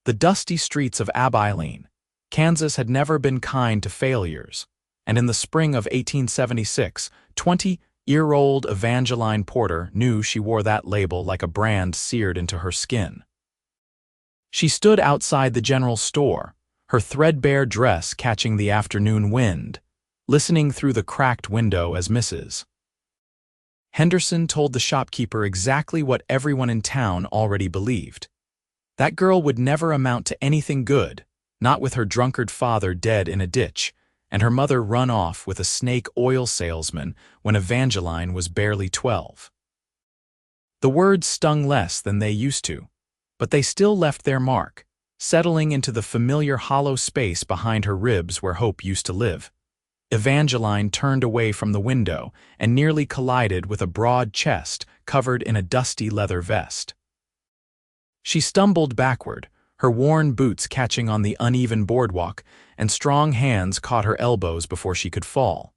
The dusty streets of Abilene, Kansas had never been kind to failures, and in the spring of 1876, 20-year-old Evangeline Porter knew she wore that label like a brand seared into her skin. She stood outside the general store, her threadbare dress catching the afternoon wind, listening through the cracked window as Mrs. Henderson told the shopkeeper exactly what everyone in town already believed. That girl would never amount to anything good, not with her drunkard father dead in a ditch, and her mother run off with a snake oil salesman when Evangeline was barely 12. The words stung less than they used to, but they still left their mark, settling into the familiar hollow space behind her ribs where hope used to live. Evangeline turned away from the window and nearly collided with a broad chest covered in a dusty leather vest. She stumbled backward, her worn boots catching on the uneven boardwalk, and strong hands caught her elbows before she could fall.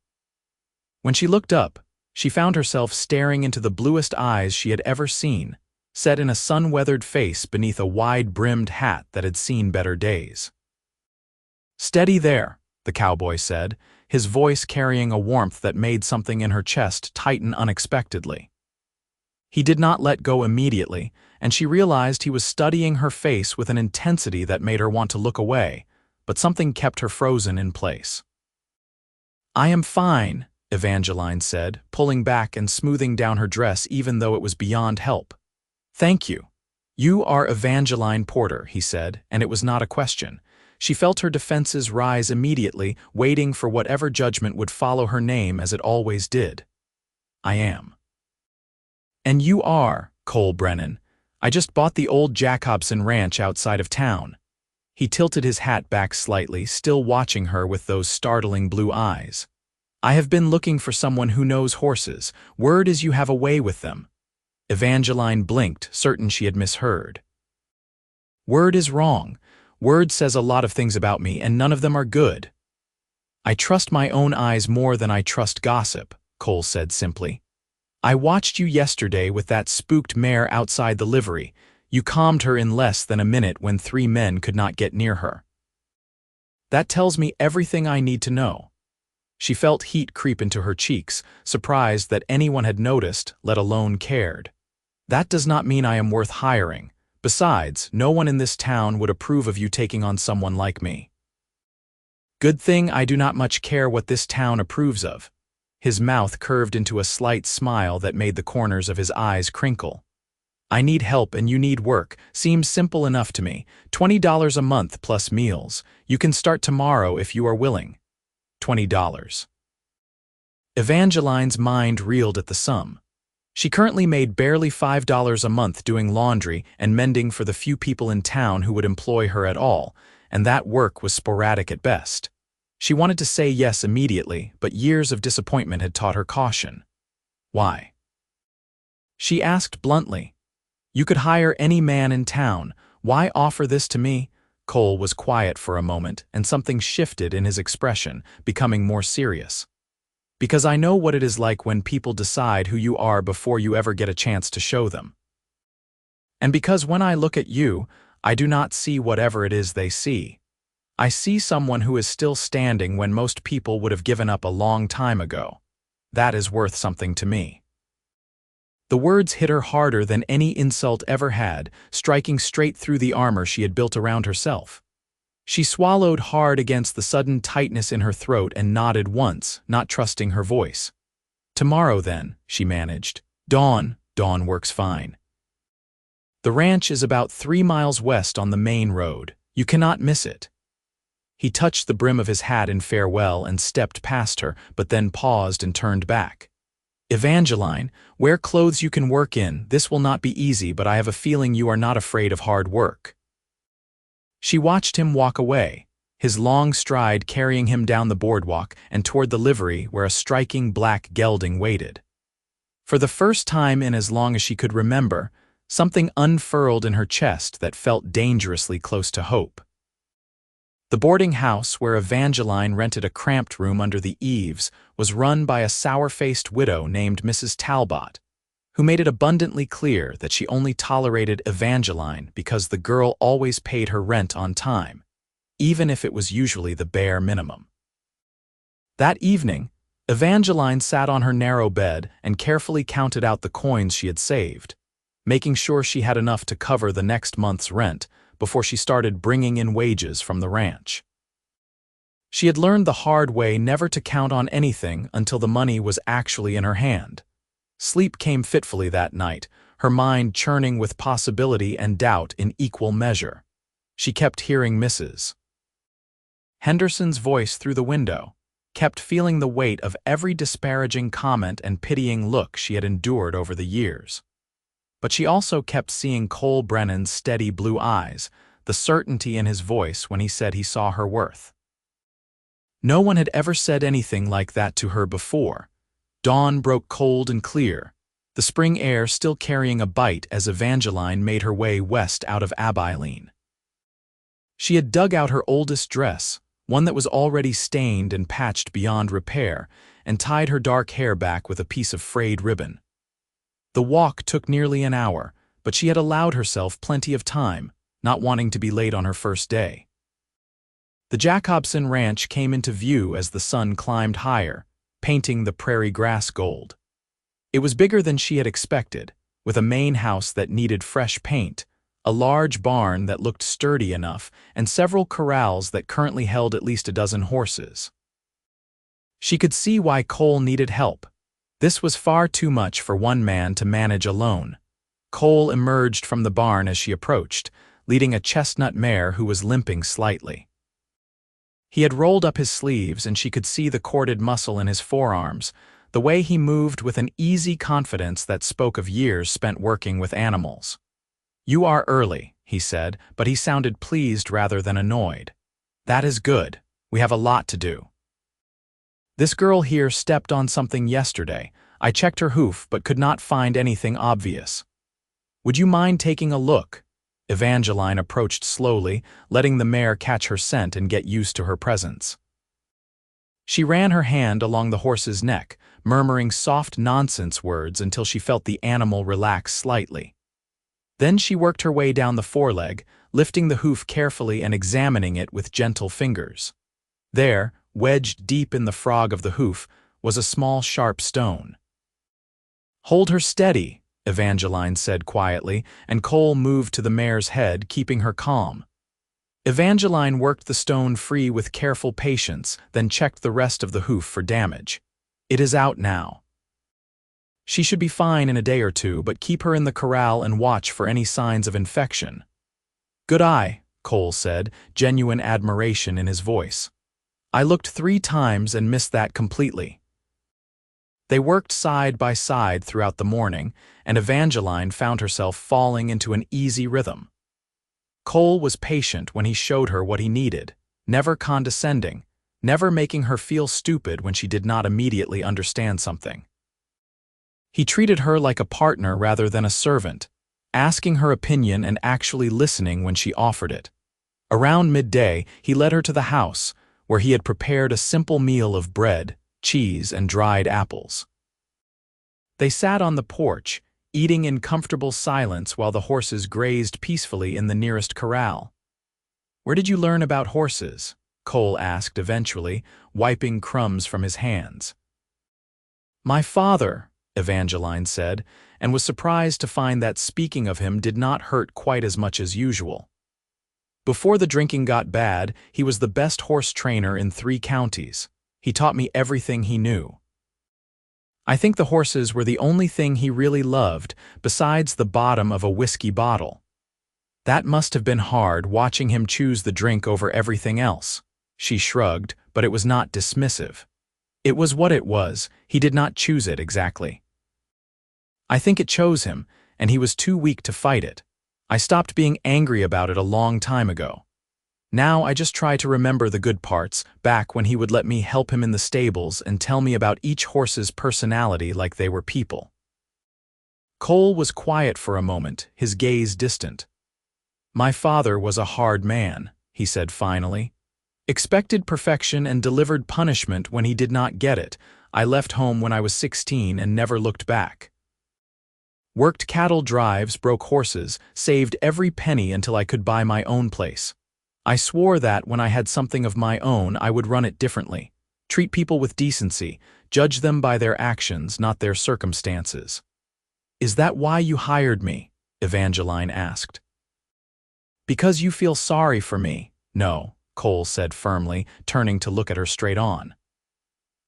When she looked up, she found herself staring into the bluest eyes she had ever seen, set in a sun-weathered face beneath a wide-brimmed hat that had seen better days. "Steady there," the cowboy said, his voice carrying a warmth that made something in her chest tighten unexpectedly. He did not let go immediately, and she realized he was studying her face with an intensity that made her want to look away, but something kept her frozen in place. "I am fine," Evangeline said, pulling back and smoothing down her dress even though it was beyond help. "Thank you. You are Evangeline Porter," he said, and it was not a question. She felt her defenses rise immediately, waiting for whatever judgment would follow her name as it always did. "I am." "And you are Cole Brennan. I just bought the old Jacobson ranch outside of town." He tilted his hat back slightly, still watching her with those startling blue eyes. "I have been looking for someone who knows horses. Word is you have a way with them." Evangeline blinked, certain she had misheard. "Word is wrong. Word says a lot of things about me, and none of them are good." "I trust my own eyes more than I trust gossip," Cole said simply. "I watched you yesterday with that spooked mare outside the livery. You calmed her in less than a minute when 3 men could not get near her." "That tells me everything I need to know." She felt heat creep into her cheeks, surprised that anyone had noticed, let alone cared. "That does not mean I am worth hiring. Besides, no one in this town would approve of you taking on someone like me." "Good thing I do not much care what this town approves of." His mouth curved into a slight smile that made the corners of his eyes crinkle. "I need help and you need work. Seems simple enough to me. $20 a month plus meals. You can start tomorrow if you are willing." $20. Evangeline's mind reeled at the sum. She currently made barely $5 a month doing laundry and mending for the few people in town who would employ her at all, and that work was sporadic at best. She wanted to say yes immediately, but years of disappointment had taught her caution. "Why?" She asked bluntly. "You could hire any man in town. Why offer this to me?" Cole was quiet for a moment, and something shifted in his expression, becoming more serious. "Because I know what it is like when people decide who you are before you ever get a chance to show them. And because when I look at you, I do not see whatever it is they see. I see someone who is still standing when most people would have given up a long time ago. That is worth something to me." The words hit her harder than any insult ever had, striking straight through the armor she had built around herself. She swallowed hard against the sudden tightness in her throat and nodded once, not trusting her voice. "Tomorrow then," she managed. Dawn works fine." "The ranch is about 3 miles west on the main road. You cannot miss it." He touched the brim of his hat in farewell and stepped past her, but then paused and turned back. "Evangeline, wear clothes you can work in. This will not be easy, but I have a feeling you are not afraid of hard work." She watched him walk away, his long stride carrying him down the boardwalk and toward the livery where a striking black gelding waited. For the first time in as long as she could remember, something unfurled in her chest that felt dangerously close to hope. The boarding house where Evangeline rented a cramped room under the eaves was run by a sour-faced widow named Mrs. Talbot, who made it abundantly clear that she only tolerated Evangeline because the girl always paid her rent on time, even if it was usually the bare minimum. That evening, Evangeline sat on her narrow bed and carefully counted out the coins she had saved, making sure she had enough to cover the next month's rent before she started bringing in wages from the ranch. She had learned the hard way never to count on anything until the money was actually in her hand. Sleep came fitfully that night, her mind churning with possibility and doubt in equal measure. She kept hearing Mrs. Henderson's voice through the window, kept feeling the weight of every disparaging comment and pitying look she had endured over the years. But she also kept seeing Cole Brennan's steady blue eyes, the certainty in his voice when he said he saw her worth. No one had ever said anything like that to her before. Dawn broke cold and clear, the spring air still carrying a bite as Evangeline made her way west out of Abilene. She had dug out her oldest dress, one that was already stained and patched beyond repair, and tied her dark hair back with a piece of frayed ribbon. The walk took nearly an hour, but she had allowed herself plenty of time, not wanting to be late on her first day. The Jacobson Ranch came into view as the sun climbed higher, painting the prairie grass gold. It was bigger than she had expected, with a main house that needed fresh paint, a large barn that looked sturdy enough, and several corrals that currently held at least a dozen horses. She could see why Cole needed help. This was far too much for one man to manage alone. Cole emerged from the barn as she approached, leading a chestnut mare who was limping slightly. He had rolled up his sleeves and she could see the corded muscle in his forearms, the way he moved with an easy confidence that spoke of years spent working with animals. "You are early," he said, but he sounded pleased rather than annoyed. "That is good. We have a lot to do. This girl here stepped on something yesterday. I checked her hoof but could not find anything obvious. Would you mind taking a look?" Evangeline approached slowly, letting the mare catch her scent and get used to her presence. She ran her hand along the horse's neck, murmuring soft nonsense words until she felt the animal relax slightly. Then she worked her way down the foreleg, lifting the hoof carefully and examining it with gentle fingers. There, wedged deep in the frog of the hoof, was a small sharp stone. "Hold her steady," Evangeline said quietly, and Cole moved to the mare's head, keeping her calm. Evangeline worked the stone free with careful patience, then checked the rest of the hoof for damage. "It is out now. She should be fine in a day or two, but keep her in the corral and watch for any signs of infection." "Good eye," Cole said, genuine admiration in his voice. "I looked 3 times and missed that completely." They worked side by side throughout the morning, and Evangeline found herself falling into an easy rhythm. Cole was patient when he showed her what he needed, never condescending, never making her feel stupid when she did not immediately understand something. He treated her like a partner rather than a servant, asking her opinion and actually listening when she offered it. Around midday, he led her to the house, where he had prepared a simple meal of bread, cheese, and dried apples. They sat on the porch, eating in comfortable silence while the horses grazed peacefully in the nearest corral. "Where did you learn about horses?" Cole asked eventually, wiping crumbs from his hands. "My father," Evangeline said, and was surprised to find that speaking of him did not hurt quite as much as usual. "Before the drinking got bad, he was the best horse trainer in 3 counties. He taught me everything he knew. I think the horses were the only thing he really loved, besides the bottom of a whiskey bottle. That must have been hard, watching him choose the drink over everything else." She shrugged, but it was not dismissive. It was what it was. He did not choose it exactly. "I think it chose him, and he was too weak to fight it. I stopped being angry about it a long time ago. Now I just try to remember the good parts, back when he would let me help him in the stables and tell me about each horse's personality like they were people." Cole was quiet for a moment, his gaze distant. "My father was a hard man," he said finally. "Expected perfection and delivered punishment when he did not get it. I left home when I was 16 and never looked back." Worked cattle drives, broke horses, saved every penny until I could buy my own place. I swore that when I had something of my own, I would run it differently. Treat people with decency, judge them by their actions, not their circumstances. Is that why you hired me? Evangeline asked. Because you feel sorry for me. No, Cole said firmly, turning to look at her straight on.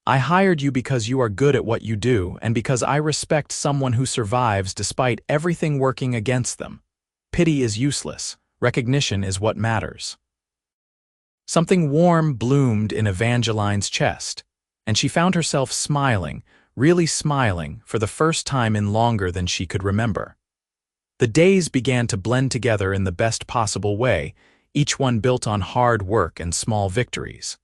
I hired you because you are good at what you do and because I respect someone who survives despite everything working against them. Pity is useless. Recognition is what matters. Something warm bloomed in Evangeline's chest, and she found herself smiling, really smiling, for the first time in longer than she could remember. The days began to blend together in the best possible way, each one built on hard work and small victories.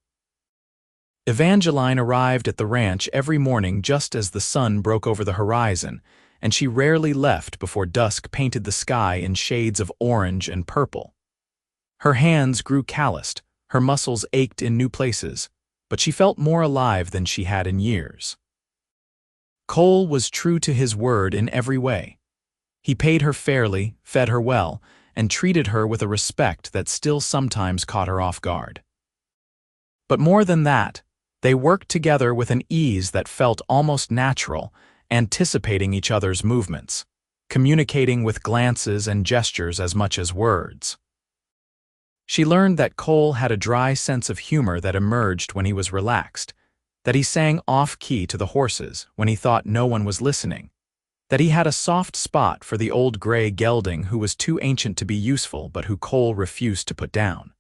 Evangeline arrived at the ranch every morning just as the sun broke over the horizon, and she rarely left before dusk painted the sky in shades of orange and purple. Her hands grew calloused, her muscles ached in new places, but she felt more alive than she had in years. Cole was true to his word in every way. He paid her fairly, fed her well, and treated her with a respect that still sometimes caught her off guard. But more than that, they worked together with an ease that felt almost natural, anticipating each other's movements, communicating with glances and gestures as much as words. She learned that Cole had a dry sense of humor that emerged when he was relaxed, that he sang off-key to the horses when he thought no one was listening, that he had a soft spot for the old gray gelding who was too ancient to be useful but who Cole refused to put down.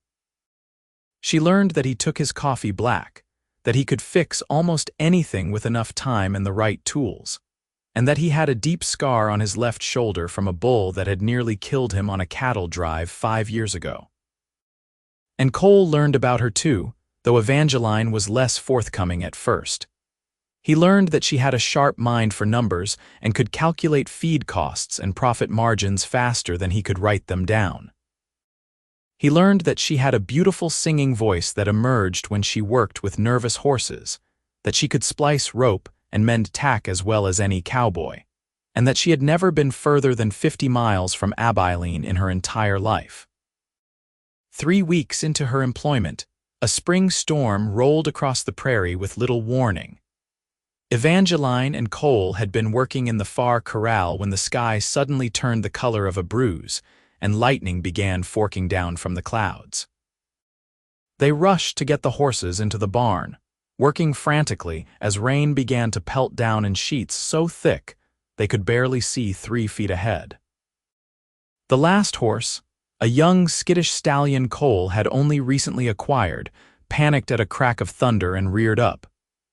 She learned that he took his coffee black, that he could fix almost anything with enough time and the right tools, and that he had a deep scar on his left shoulder from a bull that had nearly killed him on a cattle drive 5 years ago. And Cole learned about her too, though Evangeline was less forthcoming at first. He learned that she had a sharp mind for numbers and could calculate feed costs and profit margins faster than he could write them down. He learned that she had a beautiful singing voice that emerged when she worked with nervous horses, that she could splice rope and mend tack as well as any cowboy, and that she had never been further than 50 miles from Abilene in her entire life. 3 weeks into her employment, a spring storm rolled across the prairie with little warning. Evangeline and Cole had been working in the far corral when the sky suddenly turned the color of a bruise, and lightning began forking down from the clouds. They rushed to get the horses into the barn, working frantically as rain began to pelt down in sheets so thick they could barely see 3 feet ahead. The last horse, a young skittish stallion Cole had only recently acquired, panicked at a crack of thunder and reared up,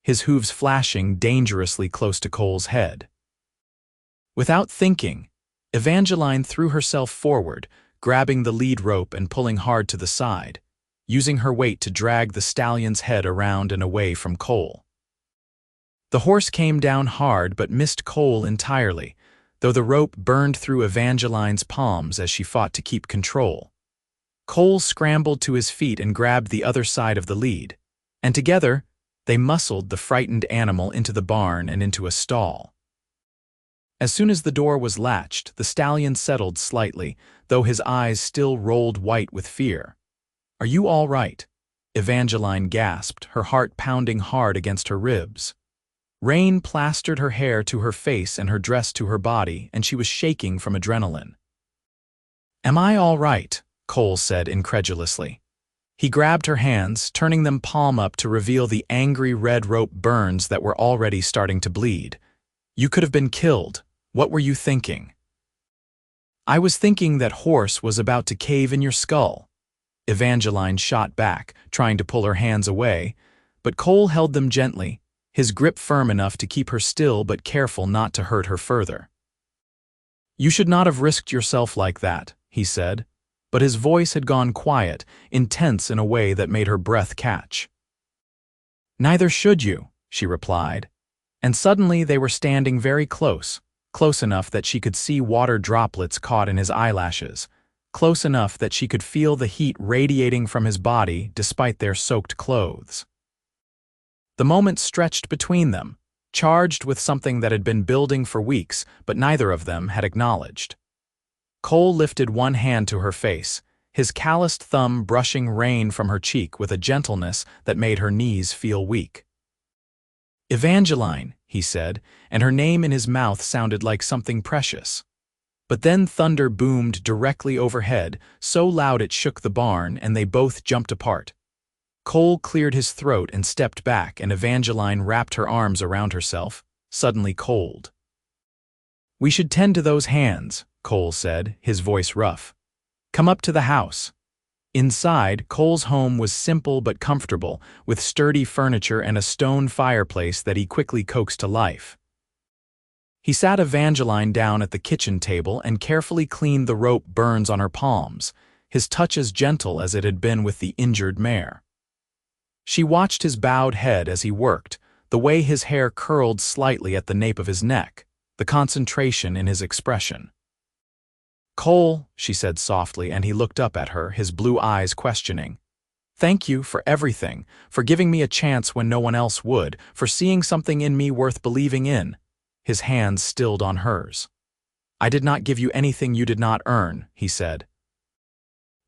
his hooves flashing dangerously close to Cole's head. Without thinking, Evangeline threw herself forward, grabbing the lead rope and pulling hard to the side, using her weight to drag the stallion's head around and away from Cole. The horse came down hard but missed Cole entirely, though the rope burned through Evangeline's palms as she fought to keep control. Cole scrambled to his feet and grabbed the other side of the lead, and together they muscled the frightened animal into the barn and into a stall. As soon as the door was latched, the stallion settled slightly, though his eyes still rolled white with fear. "Are you all right?" Evangeline gasped, her heart pounding hard against her ribs. Rain plastered her hair to her face and her dress to her body, and she was shaking from adrenaline. "Am I all right?" Cole said incredulously. He grabbed her hands, turning them palm up to reveal the angry red rope burns that were already starting to bleed. "You could have been killed. What were you thinking?" "I was thinking that horse was about to cave in your skull." Evangeline shot back, trying to pull her hands away, but Cole held them gently, his grip firm enough to keep her still but careful not to hurt her further. "You should not have risked yourself like that," he said, but his voice had gone quiet, intense in a way that made her breath catch. "Neither should you," she replied, and suddenly they were standing very close, close enough that she could see water droplets caught in his eyelashes, close enough that she could feel the heat radiating from his body despite their soaked clothes. The moment stretched between them, charged with something that had been building for weeks, but neither of them had acknowledged. Cole lifted one hand to her face, his calloused thumb brushing rain from her cheek with a gentleness that made her knees feel weak. "Evangeline," he said, and her name in his mouth sounded like something precious. But then thunder boomed directly overhead, so loud it shook the barn, and they both jumped apart. Cole cleared his throat and stepped back, and Evangeline wrapped her arms around herself, suddenly cold. "We should tend to those hands," Cole said, his voice rough. "Come up to the house." Inside, Cole's home was simple but comfortable, with sturdy furniture and a stone fireplace that he quickly coaxed to life. He sat Evangeline down at the kitchen table and carefully cleaned the rope burns on her palms, his touch as gentle as it had been with the injured mare. She watched his bowed head as he worked, the way his hair curled slightly at the nape of his neck, the concentration in his expression. "Cole," she said softly, and he looked up at her, his blue eyes questioning. "Thank you for everything, for giving me a chance when no one else would, for seeing something in me worth believing in." His hands stilled on hers. "I did not give you anything you did not earn," he said.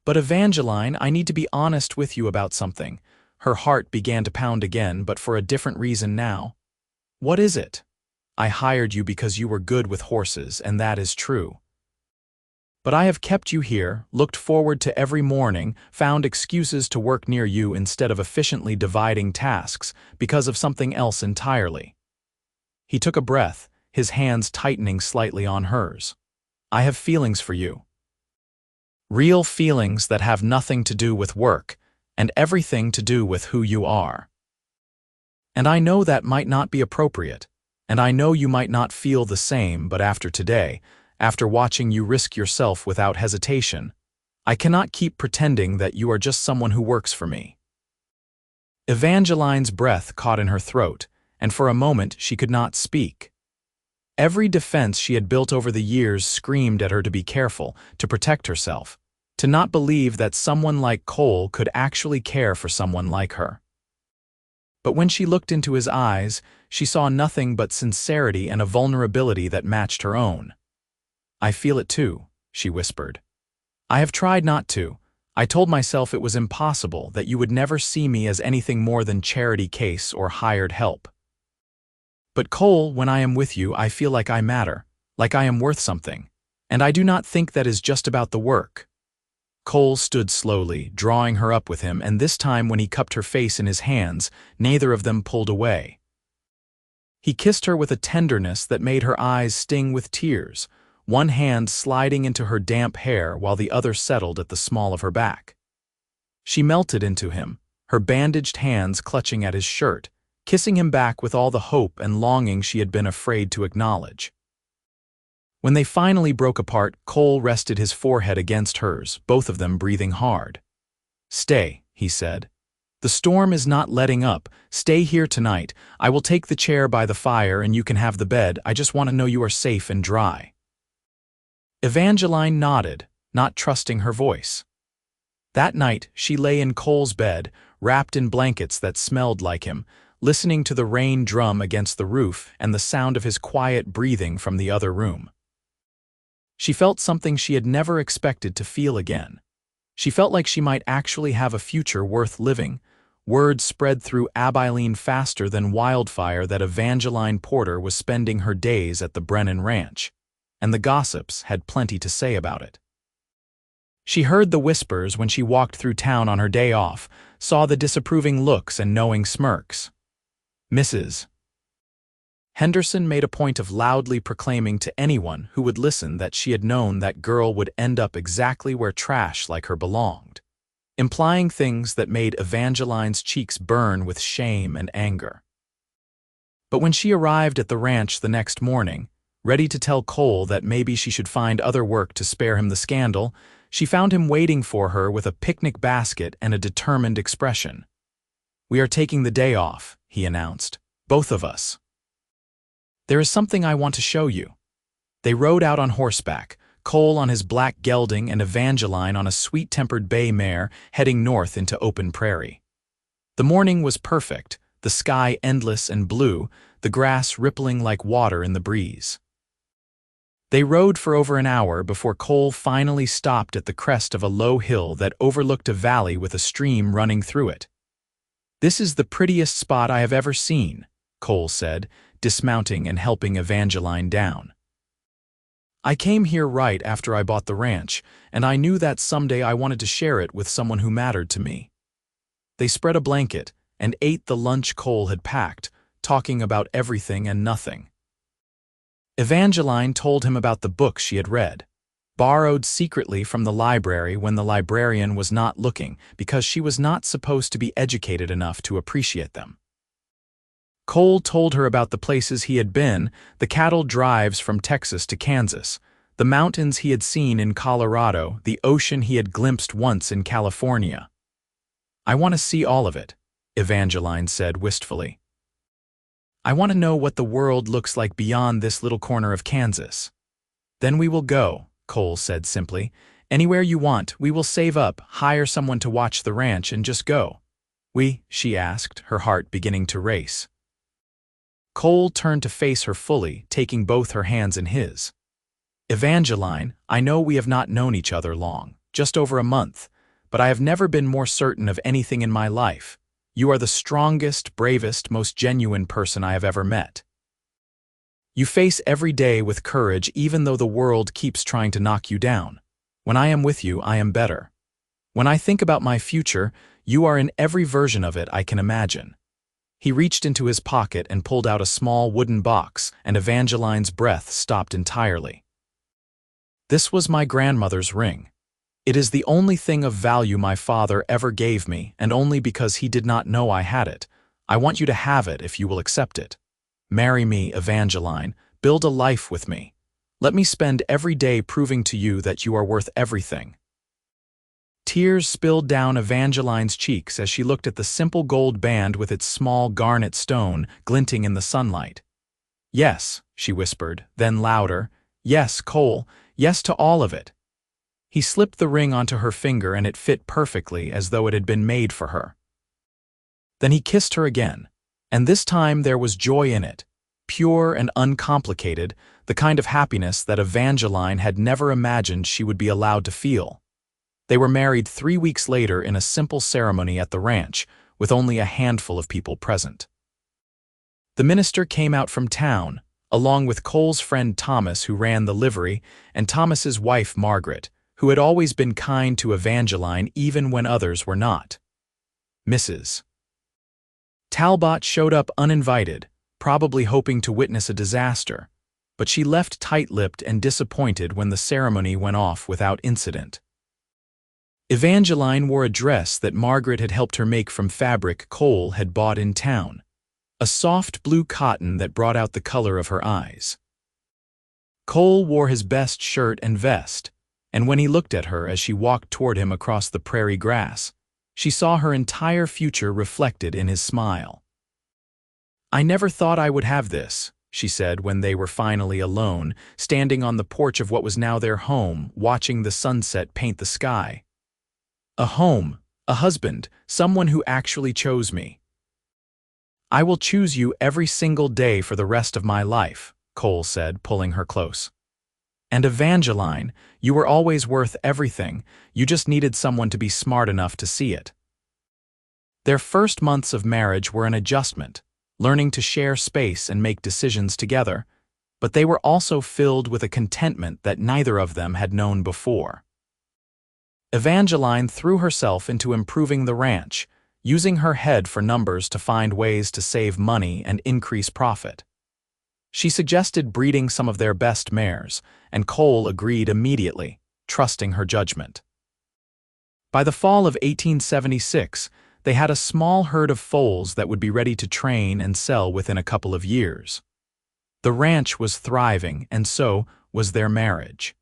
"But Evangeline, I need to be honest with you about something." Her heart began to pound again, but for a different reason now. "What is it?" "I hired you because you were good with horses, and that is true. But I have kept you here, looked forward to every morning, found excuses to work near you instead of efficiently dividing tasks, because of something else entirely." He took a breath, his hands tightening slightly on hers. "I have feelings for you. Real feelings that have nothing to do with work, and everything to do with who you are. And I know that might not be appropriate, and I know you might not feel the same, but after today, after watching you risk yourself without hesitation, I cannot keep pretending that you are just someone who works for me." Evangeline's breath caught in her throat, and for a moment she could not speak. Every defense she had built over the years screamed at her to be careful, to protect herself, to not believe that someone like Cole could actually care for someone like her. But when she looked into his eyes, she saw nothing but sincerity and a vulnerability that matched her own. "I feel it too," she whispered. "I have tried not to. I told myself it was impossible, that you would never see me as anything more than charity case or hired help. But Cole, when I am with you, I feel like I matter, like I am worth something, and I do not think that is just about the work." Cole stood slowly, drawing her up with him, and this time when he cupped her face in his hands, neither of them pulled away. He kissed her with a tenderness that made her eyes sting with tears, one hand sliding into her damp hair while the other settled at the small of her back. She melted into him, her bandaged hands clutching at his shirt, kissing him back with all the hope and longing she had been afraid to acknowledge. When they finally broke apart, Cole rested his forehead against hers, both of them breathing hard. "Stay," he said. "The storm is not letting up. Stay here tonight. I will take the chair by the fire and you can have the bed. I just want to know you are safe and dry." Evangeline nodded, not trusting her voice. That night, she lay in Cole's bed, wrapped in blankets that smelled like him, listening to the rain drum against the roof and the sound of his quiet breathing from the other room. She felt something she had never expected to feel again. She felt like she might actually have a future worth living. Word spread through Abilene faster than wildfire that Evangeline Porter was spending her days at the Brennan ranch, and the gossips had plenty to say about it. She heard the whispers when she walked through town on her day off, saw the disapproving looks and knowing smirks. Mrs. Henderson made a point of loudly proclaiming to anyone who would listen that she had known that girl would end up exactly where trash like her belonged, implying things that made Evangeline's cheeks burn with shame and anger. But when she arrived at the ranch the next morning, ready to tell Cole that maybe she should find other work to spare him the scandal, she found him waiting for her with a picnic basket and a determined expression. "We are taking the day off," he announced, "both of us. There is something I want to show you." They rode out on horseback, Cole on his black gelding and Evangeline on a sweet-tempered bay mare heading north into open prairie. The morning was perfect, the sky endless and blue, the grass rippling like water in the breeze. They rode for over an hour before Cole finally stopped at the crest of a low hill that overlooked a valley with a stream running through it. "This is the prettiest spot I have ever seen," Cole said, dismounting and helping Evangeline down. "I came here right after I bought the ranch, and I knew that someday I wanted to share it with someone who mattered to me." They spread a blanket and ate the lunch Cole had packed, talking about everything and nothing. Evangeline told him about the books she had read, borrowed secretly from the library when the librarian was not looking because she was not supposed to be educated enough to appreciate them. Cole told her about the places he had been, the cattle drives from Texas to Kansas, the mountains he had seen in Colorado, the ocean he had glimpsed once in California. "I want to see all of it," Evangeline said wistfully. "I want to know what the world looks like beyond this little corner of Kansas." "Then we will go," Cole said simply. "Anywhere you want, we will save up, hire someone to watch the ranch, and just go." She asked, her heart beginning to race. Cole turned to face her fully, taking both her hands in his. "Evangeline, I know we have not known each other long, just over a month, but I have never been more certain of anything in my life. You are the strongest, bravest, most genuine person I have ever met. You face every day with courage even though the world keeps trying to knock you down. When I am with you, I am better. When I think about my future, you are in every version of it I can imagine." He reached into his pocket and pulled out a small wooden box, and Evangeline's breath stopped entirely. "This was my grandmother's ring. It is the only thing of value my father ever gave me, and only because he did not know I had it. I want you to have it if you will accept it. Marry me, Evangeline. Build a life with me. Let me spend every day proving to you that you are worth everything." Tears spilled down Evangeline's cheeks as she looked at the simple gold band with its small garnet stone glinting in the sunlight. "Yes," she whispered, then louder, "Yes, Cole, yes to all of it." He slipped the ring onto her finger and it fit perfectly as though it had been made for her. Then he kissed her again, and this time there was joy in it, pure and uncomplicated, the kind of happiness that Evangeline had never imagined she would be allowed to feel. They were married 3 weeks later in a simple ceremony at the ranch, with only a handful of people present. The minister came out from town, along with Cole's friend Thomas, who ran the livery, and Thomas's wife Margaret, who had always been kind to Evangeline even when others were not. Mrs. Talbot showed up uninvited, probably hoping to witness a disaster, but she left tight-lipped and disappointed when the ceremony went off without incident. Evangeline wore a dress that Margaret had helped her make from fabric Cole had bought in town, a soft blue cotton that brought out the color of her eyes. Cole wore his best shirt and vest, and when he looked at her as she walked toward him across the prairie grass, she saw her entire future reflected in his smile. "I never thought I would have this," she said when they were finally alone, standing on the porch of what was now their home, watching the sunset paint the sky. "A home, a husband, someone who actually chose me. I will choose you every single day for the rest of my life," Cole said, pulling her close. "And Evangeline, you were always worth everything, you just needed someone to be smart enough to see it." Their first months of marriage were an adjustment, learning to share space and make decisions together, but they were also filled with a contentment that neither of them had known before. Evangeline threw herself into improving the ranch, using her head for numbers to find ways to save money and increase profit. She suggested breeding some of their best mares, and Cole agreed immediately, trusting her judgment. By the fall of 1876, they had a small herd of foals that would be ready to train and sell within a couple of years. The ranch was thriving, and so was their marriage.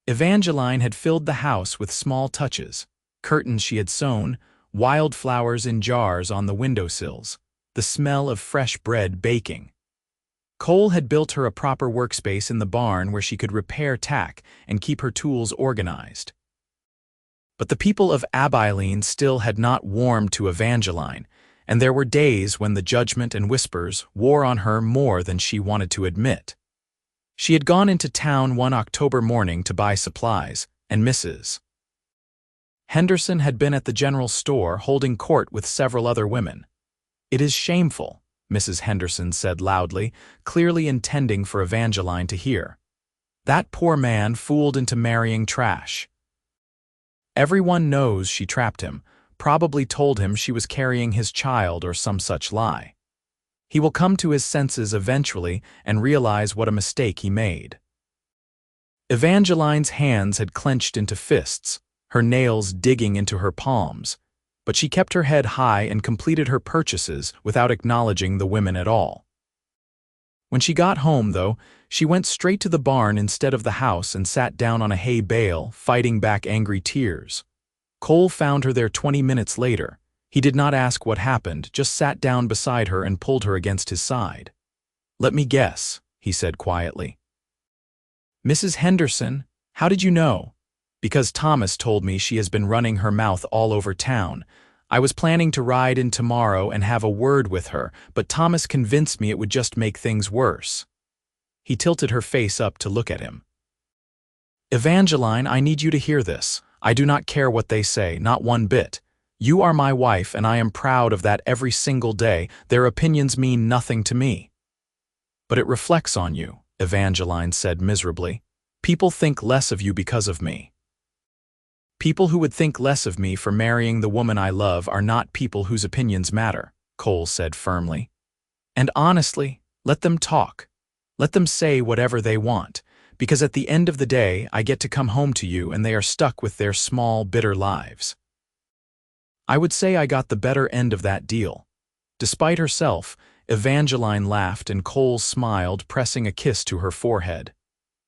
Evangeline had filled the house with small touches, curtains she had sewn, wildflowers in jars on the windowsills, the smell of fresh bread baking. Cole had built her a proper workspace in the barn where she could repair tack and keep her tools organized. But the people of Abilene still had not warmed to Evangeline, and there were days when the judgment and whispers wore on her more than she wanted to admit. She had gone into town one October morning to buy supplies, and Mrs. Henderson had been at the general store holding court with several other women. "It is shameful," Mrs. Henderson said loudly, clearly intending for Evangeline to hear. "That poor man fooled into marrying trash. Everyone knows she trapped him, probably told him she was carrying his child or some such lie. He will come to his senses eventually and realize what a mistake he made." Evangeline's hands had clenched into fists, her nails digging into her palms, but she kept her head high and completed her purchases without acknowledging the women at all. When she got home, though, she went straight to the barn instead of the house and sat down on a hay bale, fighting back angry tears. Cole found her there 20 minutes later. He did not ask what happened, just sat down beside her and pulled her against his side. "Let me guess," he said quietly. "Mrs. Henderson, how did you know?" "Because Thomas told me she has been running her mouth all over town. I was planning to ride in tomorrow and have a word with her, but Thomas convinced me it would just make things worse." He tilted her face up to look at him. "Evangeline, I need you to hear this. I do not care what they say, not one bit. You are my wife, and I am proud of that every single day. Their opinions mean nothing to me." "But it reflects on you," Evangeline said miserably. "People think less of you because of me." "People who would think less of me for marrying the woman I love are not people whose opinions matter," Cole said firmly. "And honestly, let them talk. Let them say whatever they want, because at the end of the day I get to come home to you and they are stuck with their small, bitter lives." I would say I got the better end of that deal. Despite herself, Evangeline laughed and Cole smiled, pressing a kiss to her forehead.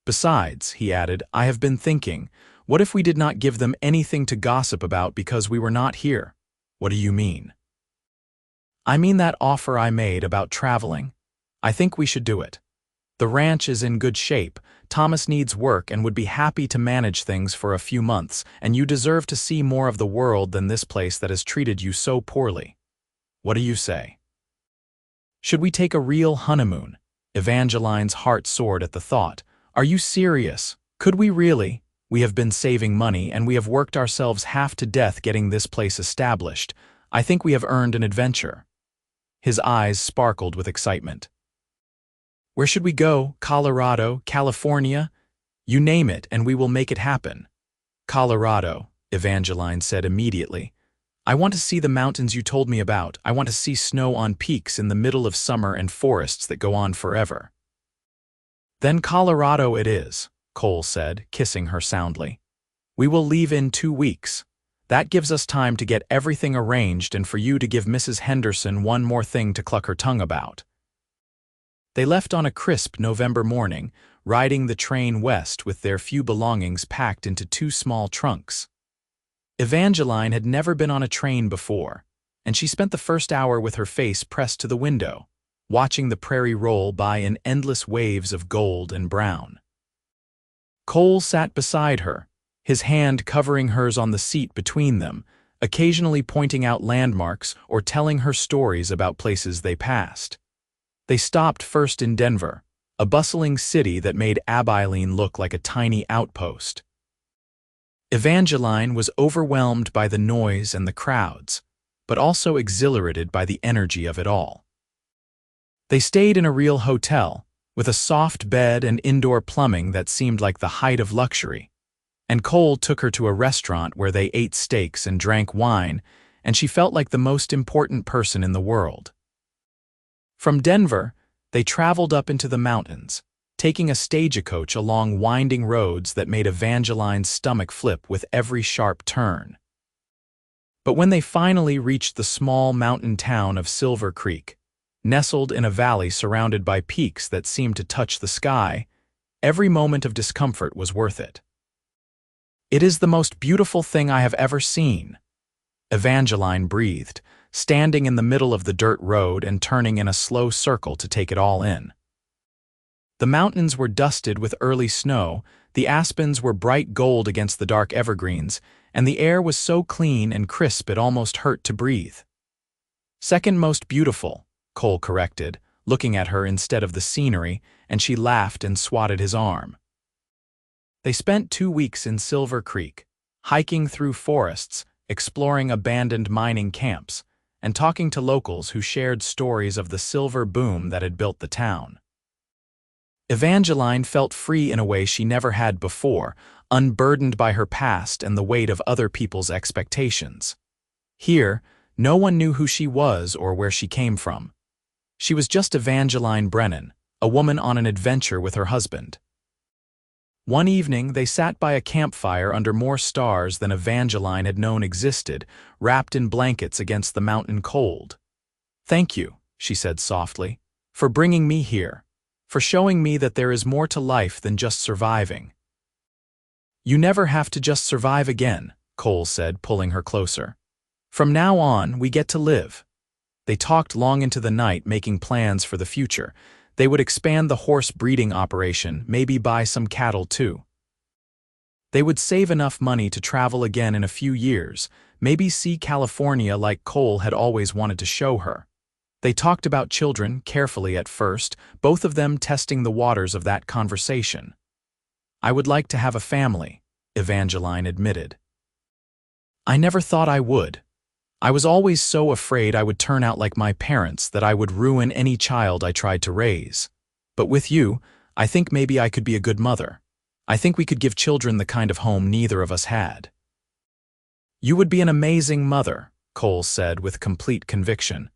"Besides," he added, "I have been thinking, what if we did not give them anything to gossip about because we were not here?" "What do you mean?" "I mean that offer I made about traveling. I think we should do it. The ranch is in good shape, Thomas needs work and would be happy to manage things for a few months, and you deserve to see more of the world than this place that has treated you so poorly. What do you say?" "Should we take a real honeymoon?" Evangeline's heart soared at the thought. "Are you serious? Could we really? We have been saving money, and we have worked ourselves half to death getting this place established. I think we have earned an adventure." His eyes sparkled with excitement. "Where should we go? Colorado, California? You name it, and we will make it happen." "Colorado," Evangeline said immediately. "I want to see the mountains you told me about. I want to see snow on peaks in the middle of summer and forests that go on forever." "Then Colorado it is," Cole said, kissing her soundly. "We will leave in 2 weeks. That gives us time to get everything arranged and for you to give Mrs. Henderson one more thing to cluck her tongue about." They left on a crisp November morning, riding the train west with their few belongings packed into 2 small trunks. Evangeline had never been on a train before, and she spent the first hour with her face pressed to the window, watching the prairie roll by in endless waves of gold and brown. Cole sat beside her, his hand covering hers on the seat between them, occasionally pointing out landmarks or telling her stories about places they passed. They stopped first in Denver, a bustling city that made Abilene look like a tiny outpost. Evangeline was overwhelmed by the noise and the crowds, but also exhilarated by the energy of it all. They stayed in a real hotel, with a soft bed and indoor plumbing that seemed like the height of luxury, and Cole took her to a restaurant where they ate steaks and drank wine, and she felt like the most important person in the world. From Denver, they traveled up into the mountains, taking a stagecoach along winding roads that made Evangeline's stomach flip with every sharp turn. But when they finally reached the small mountain town of Silver Creek, nestled in a valley surrounded by peaks that seemed to touch the sky, every moment of discomfort was worth it. "It is the most beautiful thing I have ever seen," Evangeline breathed, standing in the middle of the dirt road and turning in a slow circle to take it all in. The mountains were dusted with early snow, the aspens were bright gold against the dark evergreens, and the air was so clean and crisp it almost hurt to breathe. Second most beautiful, Cole corrected, looking at her instead of the scenery, and she laughed and swatted his arm. They spent 2 weeks in Silver Creek, hiking through forests, exploring abandoned mining camps, and talking to locals who shared stories of the silver boom that had built the town. Evangeline felt free in a way she never had before, unburdened by her past and the weight of other people's expectations. Here, no one knew who she was or where she came from. She was just Evangeline Brennan, a woman on an adventure with her husband. One evening, they sat by a campfire under more stars than Evangeline had known existed, wrapped in blankets against the mountain cold. "Thank you," she said softly, "for bringing me here, for showing me that there is more to life than just surviving." "You never have to just survive again," Cole said, pulling her closer. "From now on, we get to live." They talked long into the night, making plans for the future. They would expand the horse breeding operation, maybe buy some cattle too. They would save enough money to travel again in a few years, maybe see California like Cole had always wanted to show her. They talked about children carefully at first, both of them testing the waters of that conversation. "I would like to have a family," Evangeline admitted. "I never thought I would. I was always so afraid I would turn out like my parents, that I would ruin any child I tried to raise. But with you, I think maybe I could be a good mother. I think we could give children the kind of home neither of us had." "You would be an amazing mother," Cole said with complete conviction.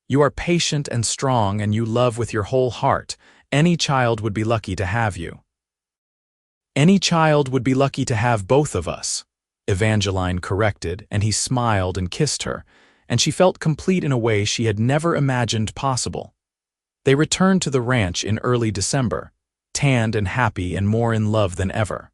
"You are patient and strong, and you love with your whole heart. Any child would be lucky to have you." "Any child would be lucky to have both of us," Evangeline corrected, and he smiled and kissed her, and she felt complete in a way she had never imagined possible. They returned to the ranch in early December, tanned and happy and more in love than ever.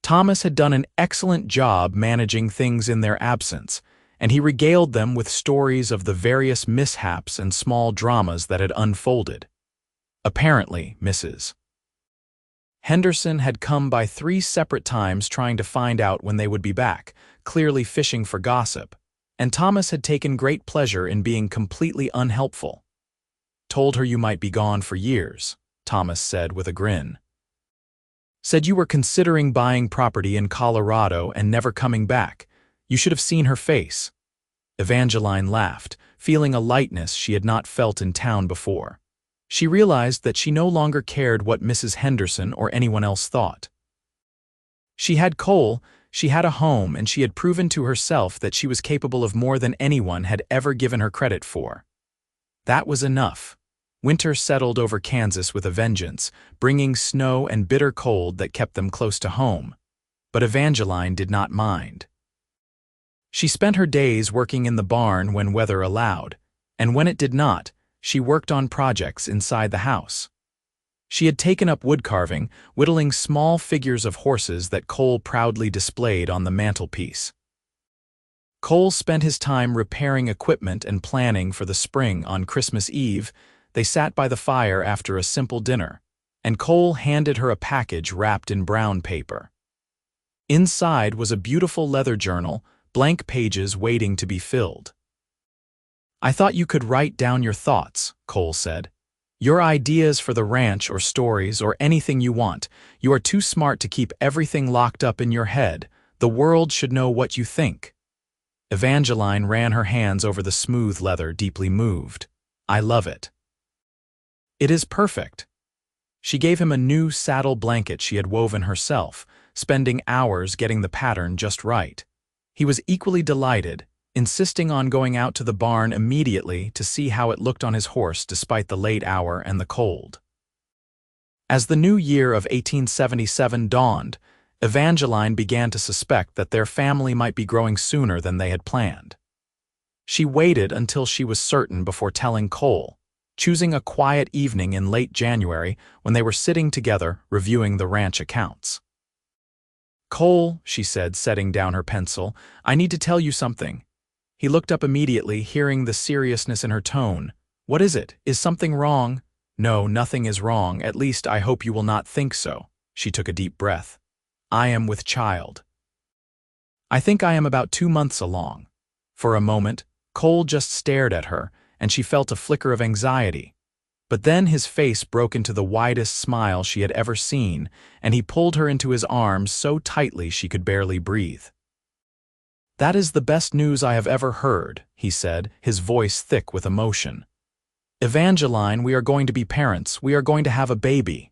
Thomas had done an excellent job managing things in their absence, and he regaled them with stories of the various mishaps and small dramas that had unfolded. Apparently, Mrs. Henderson had come by 3 separate times trying to find out when they would be back, clearly fishing for gossip, and Thomas had taken great pleasure in being completely unhelpful. "Told her you might be gone for years," Thomas said with a grin. "Said you were considering buying property in Colorado and never coming back. You should have seen her face." Evangeline laughed, feeling a lightness she had not felt in town before. She realized that she no longer cared what Mrs. Henderson or anyone else thought. She had Cole, she had a home, and she had proven to herself that she was capable of more than anyone had ever given her credit for. That was enough. Winter settled over Kansas with a vengeance, bringing snow and bitter cold that kept them close to home. But Evangeline did not mind. She spent her days working in the barn when weather allowed, and when it did not, she worked on projects inside the house. She had taken up woodcarving, whittling small figures of horses that Cole proudly displayed on the mantelpiece. Cole spent his time repairing equipment and planning for the spring. On Christmas Eve, they sat by the fire after a simple dinner, and Cole handed her a package wrapped in brown paper. Inside was a beautiful leather journal, blank pages waiting to be filled. "I thought you could write down your thoughts," Cole said. "Your ideas for the ranch or stories or anything you want. You are too smart to keep everything locked up in your head. The world should know what you think." Evangeline ran her hands over the smooth leather, deeply moved. "I love it." "It is perfect." She gave him a new saddle blanket she had woven herself, spending hours getting the pattern just right. He was equally delighted, insisting on going out to the barn immediately to see how it looked on his horse despite the late hour and the cold. As the new year of 1877 dawned, Evangeline began to suspect that their family might be growing sooner than they had planned. She waited until she was certain before telling Cole, choosing a quiet evening in late January when they were sitting together reviewing the ranch accounts. "Cole," she said, setting down her pencil, "I need to tell you something." He looked up immediately, hearing the seriousness in her tone. "What is it? Is something wrong?" "No, nothing is wrong. At least I hope you will not think so." She took a deep breath. "I am with child. I think I am about 2 months along." For a moment, Cole just stared at her, and she felt a flicker of anxiety. But then his face broke into the widest smile she had ever seen, and he pulled her into his arms so tightly she could barely breathe. "That is the best news I have ever heard," he said, his voice thick with emotion. "Evangeline, we are going to be parents. We are going to have a baby."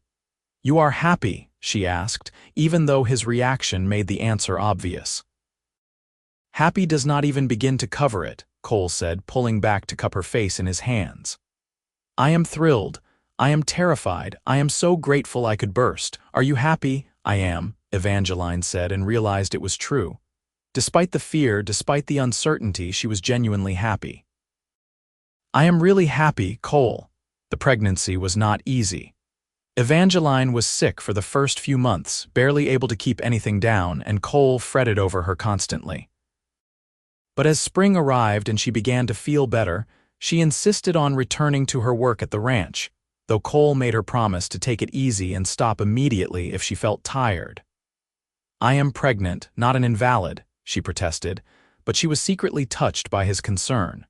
"You are happy?" she asked, even though his reaction made the answer obvious. "Happy does not even begin to cover it," Cole said, pulling back to cup her face in his hands. "I am thrilled. I am terrified. I am so grateful I could burst. Are you happy?" "I am," Evangeline said, and realized it was true. Despite the fear, despite the uncertainty, she was genuinely happy. "I am really happy, Cole." The pregnancy was not easy. Evangeline was sick for the first few months, barely able to keep anything down, and Cole fretted over her constantly. But as spring arrived and she began to feel better, she insisted on returning to her work at the ranch, though Cole made her promise to take it easy and stop immediately if she felt tired. "I am pregnant, not an invalid," she protested, but she was secretly touched by his concern.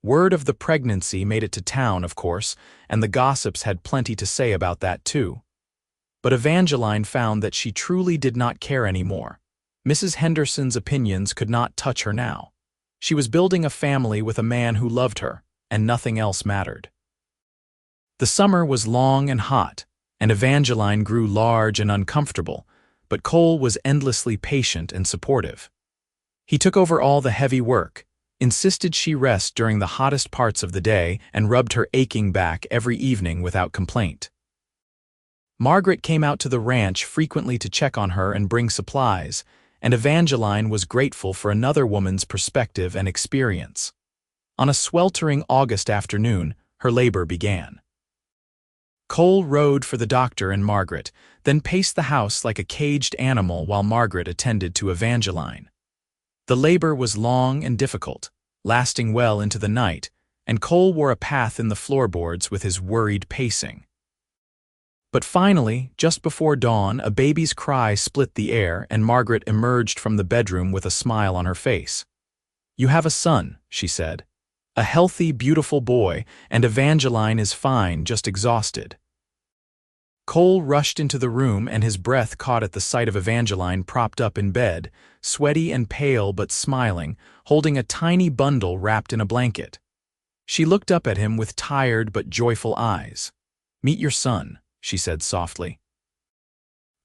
Word of the pregnancy made it to town, of course, and the gossips had plenty to say about that too. But Evangeline found that she truly did not care anymore. Mrs. Henderson's opinions could not touch her now. She was building a family with a man who loved her, and nothing else mattered. The summer was long and hot, and Evangeline grew large and uncomfortable, but Cole was endlessly patient and supportive. He took over all the heavy work, insisted she rest during the hottest parts of the day, and rubbed her aching back every evening without complaint. Margaret came out to the ranch frequently to check on her and bring supplies, and Evangeline was grateful for another woman's perspective and experience. On a sweltering August afternoon, her labor began. Cole rode for the doctor and Margaret, then paced the house like a caged animal while Margaret attended to Evangeline. The labor was long and difficult, lasting well into the night, and Cole wore a path in the floorboards with his worried pacing. But finally, just before dawn, a baby's cry split the air, and Margaret emerged from the bedroom with a smile on her face. "You have a son," she said. "A healthy, beautiful boy, and Evangeline is fine, just exhausted." Cole rushed into the room, and his breath caught at the sight of Evangeline propped up in bed, sweaty and pale but smiling, holding a tiny bundle wrapped in a blanket. She looked up at him with tired but joyful eyes. "Meet your son," she said softly.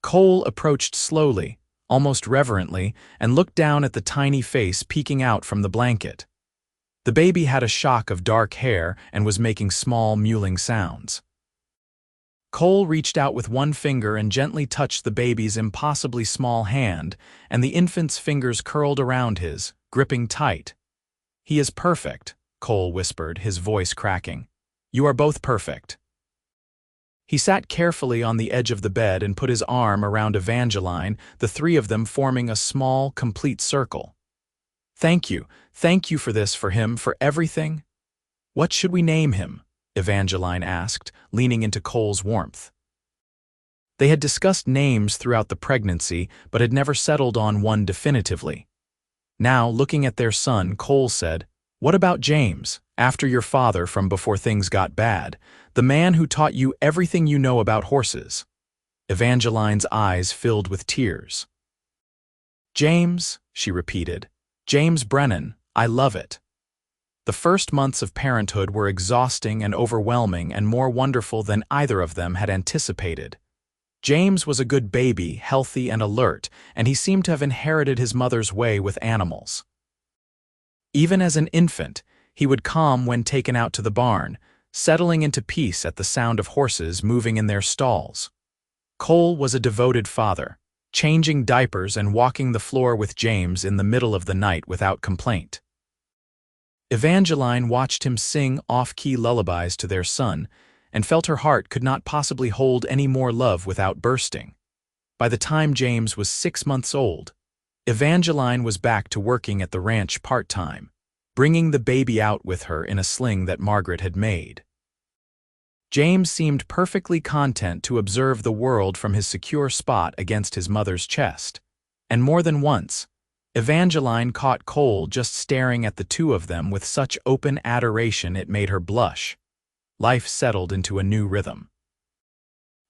Cole approached slowly, almost reverently, and looked down at the tiny face peeking out from the blanket. The baby had a shock of dark hair and was making small mewling sounds. Cole reached out with one finger and gently touched the baby's impossibly small hand, and the infant's fingers curled around his, gripping tight. "He is perfect," Cole whispered, his voice cracking. "You are both perfect." He sat carefully on the edge of the bed and put his arm around Evangeline, the three of them forming a small, complete circle. Thank you for this, for him, for everything." "What should we name him?" Evangeline asked, leaning into Cole's warmth. They had discussed names throughout the pregnancy, but had never settled on one definitively. Now, looking at their son, Cole said, "What about James, after your father from before things got bad, the man who taught you everything you know about horses?" Evangeline's eyes filled with tears. "James," she repeated. "James Brennan, I love it." The first months of parenthood were exhausting and overwhelming and more wonderful than either of them had anticipated. James was a good baby, healthy and alert, and he seemed to have inherited his mother's way with animals. Even as an infant, he would calm when taken out to the barn, settling into peace at the sound of horses moving in their stalls. Cole was a devoted father, changing diapers and walking the floor with James in the middle of the night without complaint. Evangeline watched him sing off-key lullabies to their son and felt her heart could not possibly hold any more love without bursting. By the time James was 6 months old, Evangeline was back to working at the ranch part-time, bringing the baby out with her in a sling that Margaret had made. James seemed perfectly content to observe the world from his secure spot against his mother's chest, and more than once, Evangeline caught Cole just staring at the two of them with such open adoration it made her blush. Life settled into a new rhythm.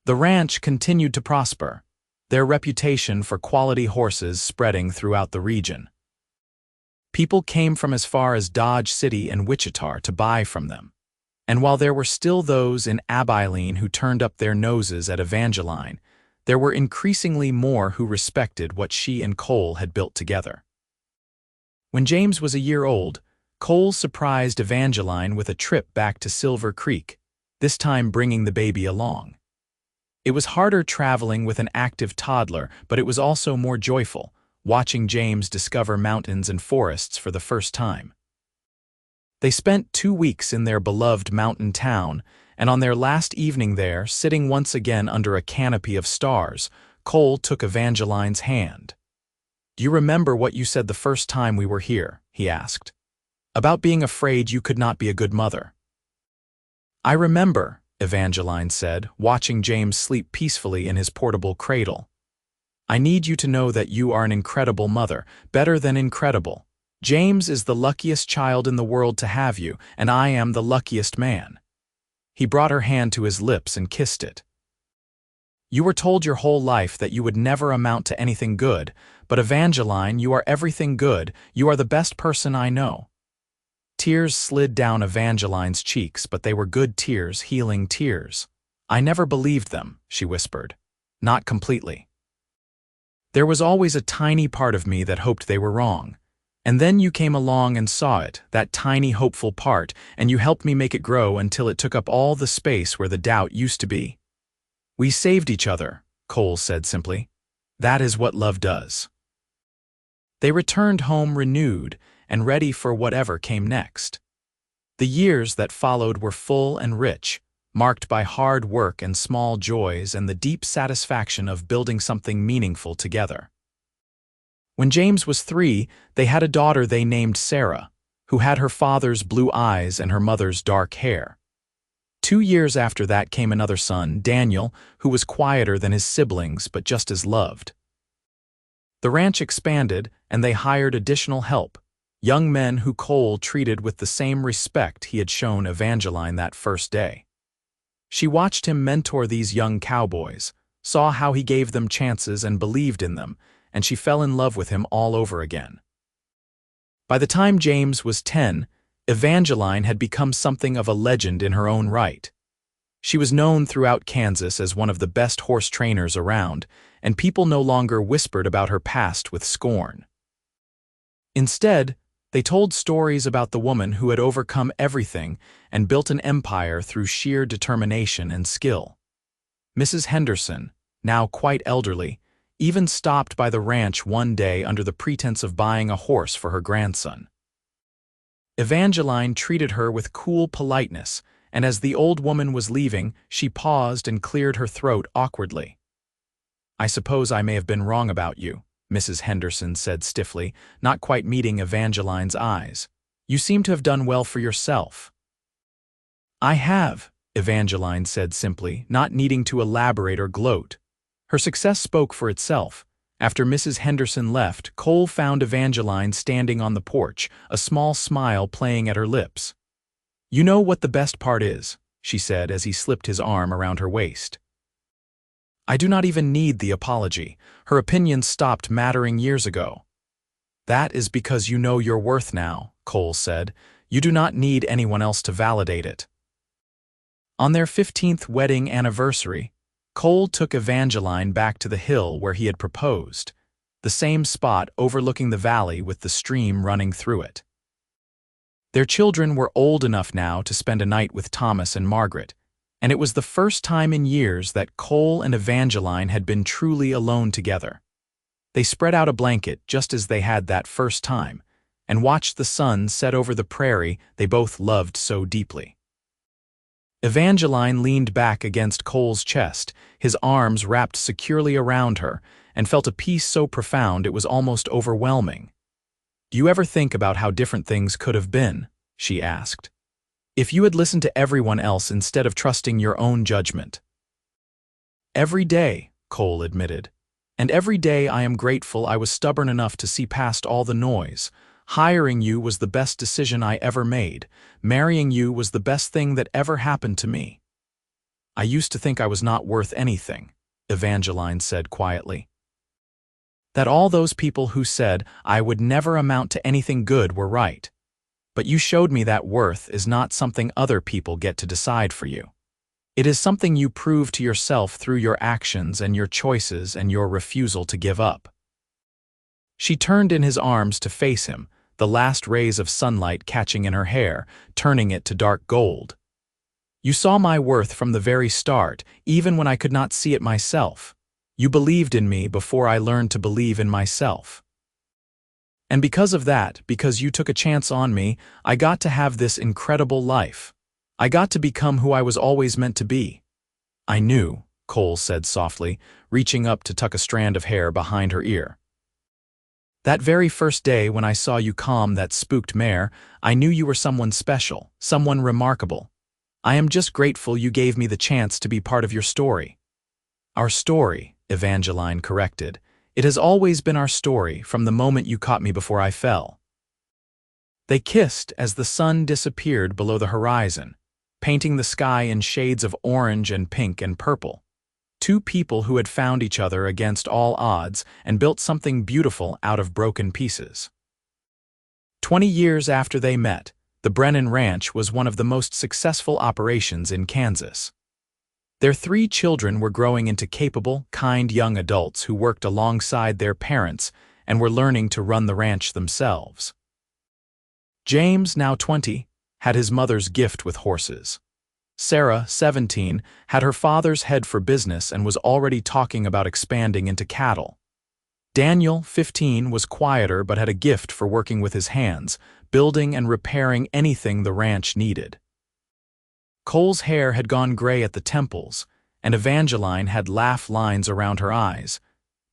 The ranch continued to prosper, their reputation for quality horses spreading throughout the region. People came from as far as Dodge City and Wichita to buy from them. And while there were still those in Abilene who turned up their noses at Evangeline, there were increasingly more who respected what she and Cole had built together. When James was a year old, Cole surprised Evangeline with a trip back to Silver Creek, this time bringing the baby along. It was harder traveling with an active toddler, but it was also more joyful, watching James discover mountains and forests for the first time. They spent 2 weeks in their beloved mountain town, and on their last evening there, sitting once again under a canopy of stars, Cole took Evangeline's hand. "Do you remember what you said the first time we were here?" he asked. "About being afraid you could not be a good mother." "I remember," Evangeline said, watching James sleep peacefully in his portable cradle. "I need you to know that you are an incredible mother, better than incredible. James is the luckiest child in the world to have you, and I am the luckiest man." He brought her hand to his lips and kissed it. "You were told your whole life that you would never amount to anything good, but Evangeline, you are everything good, you are the best person I know." Tears slid down Evangeline's cheeks, but they were good tears, healing tears. "I never believed them," she whispered. "Not completely. There was always a tiny part of me that hoped they were wrong. And then you came along and saw it, that tiny hopeful part, and you helped me make it grow until it took up all the space where the doubt used to be." "We saved each other," Cole said simply. "That is what love does." They returned home renewed and ready for whatever came next. The years that followed were full and rich, marked by hard work and small joys and the deep satisfaction of building something meaningful together. When James was 3, they had a daughter they named Sarah, who had her father's blue eyes and her mother's dark hair. 2 years after that came another son, Daniel, who was quieter than his siblings but just as loved. The ranch expanded, and they hired additional help, young men who Cole treated with the same respect he had shown Evangeline that first day. She watched him mentor these young cowboys, saw how he gave them chances and believed in them, and she fell in love with him all over again. By the time James was 10, Evangeline had become something of a legend in her own right. She was known throughout Kansas as one of the best horse trainers around, and people no longer whispered about her past with scorn. Instead, they told stories about the woman who had overcome everything and built an empire through sheer determination and skill. Mrs. Henderson, now quite elderly, even stopped by the ranch one day under the pretense of buying a horse for her grandson. Evangeline treated her with cool politeness, and as the old woman was leaving, she paused and cleared her throat awkwardly. "I suppose I may have been wrong about you," Mrs. Henderson said stiffly, not quite meeting Evangeline's eyes. "You seem to have done well for yourself." "I have," Evangeline said simply, not needing to elaborate or gloat. Her success spoke for itself. After Mrs. Henderson left, Cole found Evangeline standing on the porch, a small smile playing at her lips. "You know what the best part is," she said as he slipped his arm around her waist. "I do not even need the apology. Her opinion stopped mattering years ago." "That is because you know your worth now," Cole said. "You do not need anyone else to validate it." On their 15th wedding anniversary, Cole took Evangeline back to the hill where he had proposed, the same spot overlooking the valley with the stream running through it. Their children were old enough now to spend a night with Thomas and Margaret, and it was the first time in years that Cole and Evangeline had been truly alone together. They spread out a blanket just as they had that first time, and watched the sun set over the prairie they both loved so deeply. Evangeline leaned back against Cole's chest, his arms wrapped securely around her, and felt a peace so profound it was almost overwhelming. "Do you ever think about how different things could have been?" she asked. "If you had listened to everyone else instead of trusting your own judgment?" "Every day," Cole admitted. And every day I am grateful I was stubborn enough to see past all the noise. Hiring you was the best decision I ever made. Marrying you was the best thing that ever happened to me. I used to think I was not worth anything, Evangeline said quietly. That all those people who said I would never amount to anything good were right. But you showed me that worth is not something other people get to decide for you. It is something you prove to yourself through your actions and your choices and your refusal to give up. She turned in his arms to face him, the last rays of sunlight catching in her hair, turning it to dark gold. You saw my worth from the very start, even when I could not see it myself. You believed in me before I learned to believe in myself. And because of that, because you took a chance on me, I got to have this incredible life. I got to become who I was always meant to be. I knew, Cole said softly, reaching up to tuck a strand of hair behind her ear. That very first day when I saw you calm that spooked mare, I knew you were someone special, someone remarkable. I am just grateful you gave me the chance to be part of your story. Our story, Evangeline corrected. It has always been our story from the moment you caught me before I fell. They kissed as the sun disappeared below the horizon, painting the sky in shades of orange and pink and purple. Two people who had found each other against all odds and built something beautiful out of broken pieces. 20 years after they met, the Brennan Ranch was one of the most successful operations in Kansas. Their 3 children were growing into capable, kind young adults who worked alongside their parents and were learning to run the ranch themselves. James, now 20, had his mother's gift with horses. Sarah, 17, had her father's head for business and was already talking about expanding into cattle. Daniel, 15, was quieter but had a gift for working with his hands, building and repairing anything the ranch needed. Cole's hair had gone gray at the temples, and Evangeline had laugh lines around her eyes,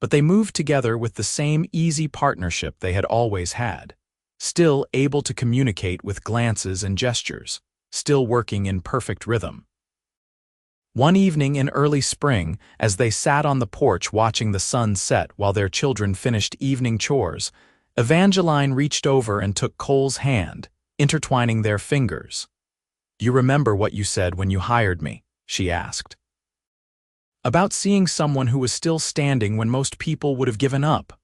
but they moved together with the same easy partnership they had always had, still able to communicate with glances and gestures, still working in perfect rhythm. One evening in early spring, as they sat on the porch watching the sun set while their children finished evening chores, Evangeline reached over and took Cole's hand, intertwining their fingers. "Do you remember what you said when you hired me?" she asked. "About seeing someone who was still standing when most people would have given up."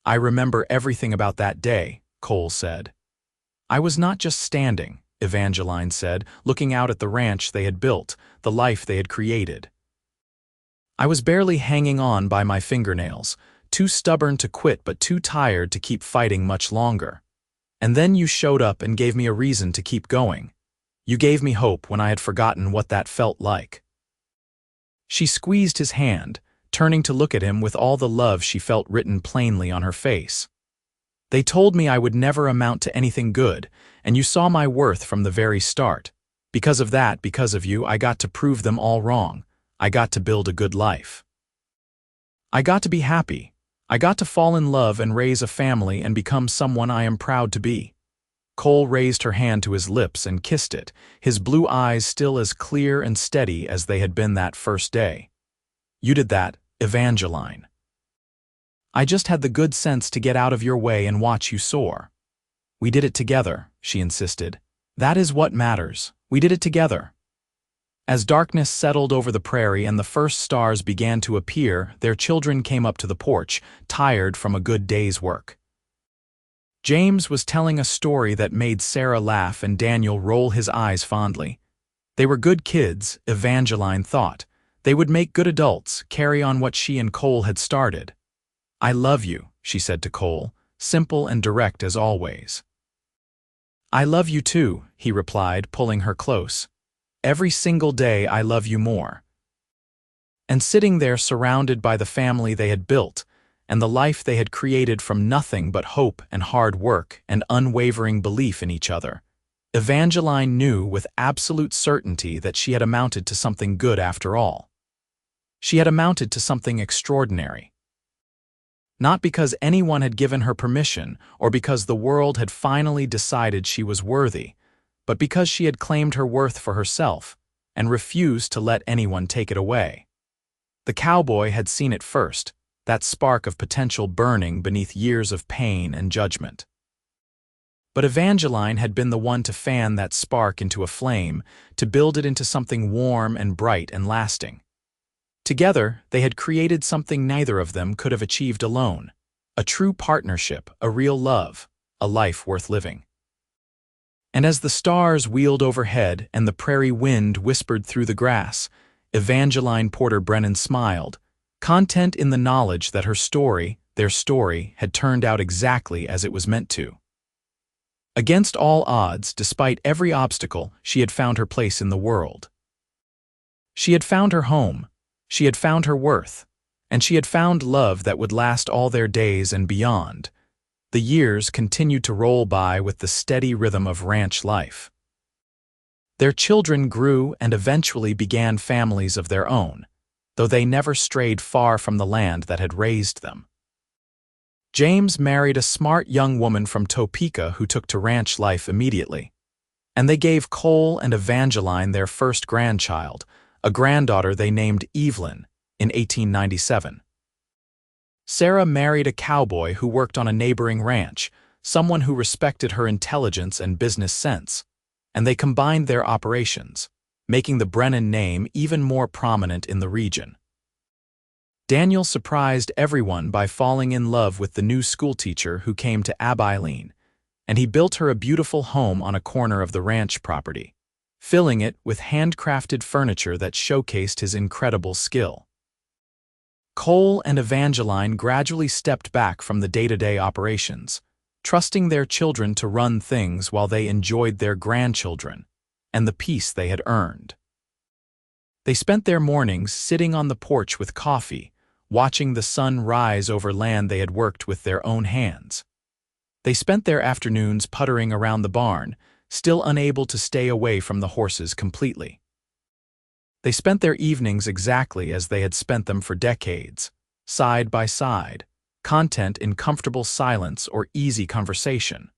"I remember everything about that day," Cole said. "I was not just standing," Evangeline said, looking out at the ranch they had built, the life they had created. "I was barely hanging on by my fingernails, too stubborn to quit but too tired to keep fighting much longer. And then you showed up and gave me a reason to keep going. You gave me hope when I had forgotten what that felt like." She squeezed his hand, turning to look at him with all the love she felt written plainly on her face. "They told me I would never amount to anything good, and you saw my worth from the very start. Because of that, because of you, I got to prove them all wrong. I got to build a good life. I got to be happy. I got to fall in love and raise a family and become someone I am proud to be." Cole raised her hand to his lips and kissed it, his blue eyes still as clear and steady as they had been that first day. "You did that, Evangeline. I just had the good sense to get out of your way and watch you soar." "We did it together," she insisted. "That is what matters. We did it together." As darkness settled over the prairie and the first stars began to appear, their children came up to the porch, tired from a good day's work. James was telling a story that made Sarah laugh and Daniel roll his eyes fondly. They were good kids, Evangeline thought. They would make good adults, carry on what she and Cole had started. "I love you," she said to Cole, simple and direct as always. "I love you too," he replied, pulling her close. "Every single day I love you more." And sitting there surrounded by the family they had built, and the life they had created from nothing but hope and hard work and unwavering belief in each other, Evangeline knew with absolute certainty that she had amounted to something good after all. She had amounted to something extraordinary. Not because anyone had given her permission or because the world had finally decided she was worthy, but because she had claimed her worth for herself and refused to let anyone take it away. The cowboy had seen it first, that spark of potential burning beneath years of pain and judgment. But Evangeline had been the one to fan that spark into a flame, to build it into something warm and bright and lasting. Together, they had created something neither of them could have achieved alone: a true partnership, a real love, a life worth living. And as the stars wheeled overhead and the prairie wind whispered through the grass, Evangeline Porter Brennan smiled, content in the knowledge that her story, their story, had turned out exactly as it was meant to. Against all odds, despite every obstacle, she had found her place in the world. She had found her home, she had found her worth, and she had found love that would last all their days and beyond. The years continued to roll by with the steady rhythm of ranch life. Their children grew and eventually began families of their own, though they never strayed far from the land that had raised them. James married a smart young woman from Topeka who took to ranch life immediately, and they gave Cole and Evangeline their first grandchild, a granddaughter they named Evelyn, in 1897. Sarah married a cowboy who worked on a neighboring ranch, someone who respected her intelligence and business sense, and they combined their operations, making the Brennan name even more prominent in the region. Daniel surprised everyone by falling in love with the new schoolteacher who came to Abilene, and he built her a beautiful home on a corner of the ranch property, filling it with handcrafted furniture that showcased his incredible skill. Cole and Evangeline gradually stepped back from the day-to-day operations, trusting their children to run things while they enjoyed their grandchildren and the peace they had earned. They spent their mornings sitting on the porch with coffee, watching the sun rise over land they had worked with their own hands. They spent their afternoons puttering around the barn, still unable to stay away from the horses completely. They spent their evenings exactly as they had spent them for decades, side by side, content in comfortable silence or easy conversation.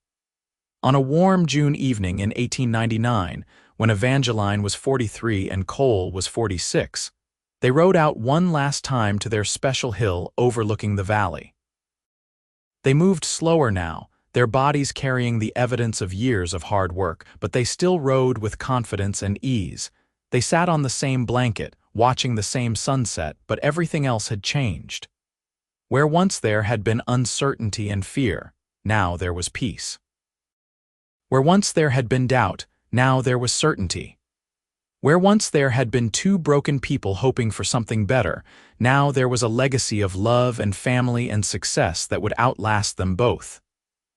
On a warm June evening in 1899, when Evangeline was 43 and Cole was 46, they rode out one last time to their special hill overlooking the valley. They moved slower now, their bodies carrying the evidence of years of hard work, but they still rode with confidence and ease. They sat on the same blanket, watching the same sunset, but everything else had changed. Where once there had been uncertainty and fear, now there was peace. Where once there had been doubt, now there was certainty. Where once there had been two broken people hoping for something better, now there was a legacy of love and family and success that would outlast them both.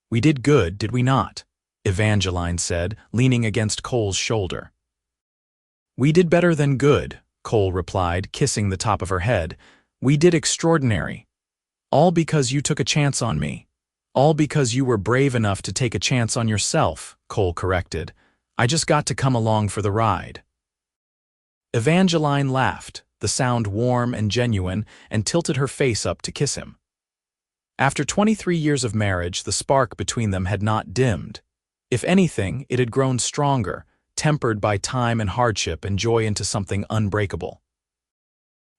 "We did good, did we not?" Evangeline said, leaning against Cole's shoulder. "We did better than good," Cole replied, kissing the top of her head. "We did extraordinary. All because you took a chance on me. All because you were brave enough to take a chance on yourself," Cole corrected. "I just got to come along for the ride." Evangeline laughed, the sound warm and genuine, and tilted her face up to kiss him. After 23 years of marriage, the spark between them had not dimmed. If anything, it had grown stronger, tempered by time and hardship and joy into something unbreakable.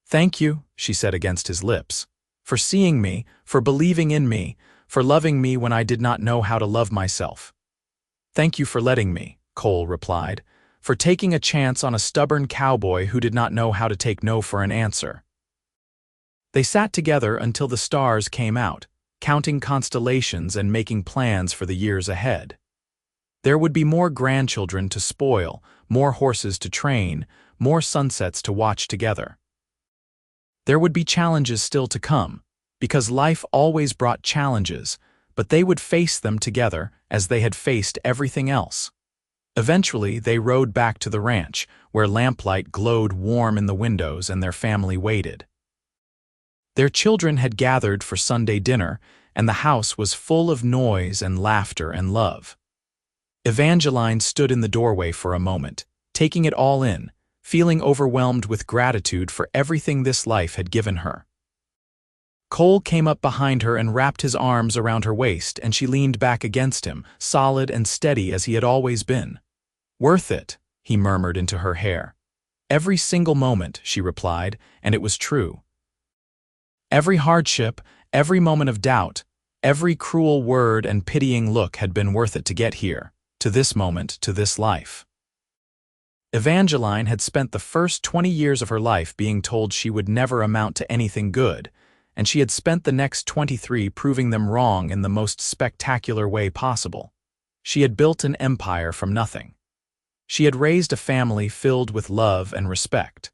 "Thank you," she said against his lips, "for seeing me, for believing in me, for loving me when I did not know how to love myself." "Thank you for letting me," Cole replied, "for taking a chance on a stubborn cowboy who did not know how to take no for an answer." They sat together until the stars came out, counting constellations and making plans for the years ahead. There would be more grandchildren to spoil, more horses to train, more sunsets to watch together. There would be challenges still to come, because life always brought challenges, but they would face them together as they had faced everything else. Eventually, they rode back to the ranch, where lamplight glowed warm in the windows and their family waited. Their children had gathered for Sunday dinner, and the house was full of noise and laughter and love. Evangeline stood in the doorway for a moment, taking it all in, feeling overwhelmed with gratitude for everything this life had given her. Cole came up behind her and wrapped his arms around her waist, and she leaned back against him, solid and steady as he had always been. "Worth it," he murmured into her hair. "Every single moment," she replied, and it was true. Every hardship, every moment of doubt, every cruel word and pitying look had been worth it to get here, to this moment, to this life. Evangeline had spent the first 20 years of her life being told she would never amount to anything good, and she had spent the next 23 proving them wrong in the most spectacular way possible. She had built an empire from nothing. She had raised a family filled with love and respect.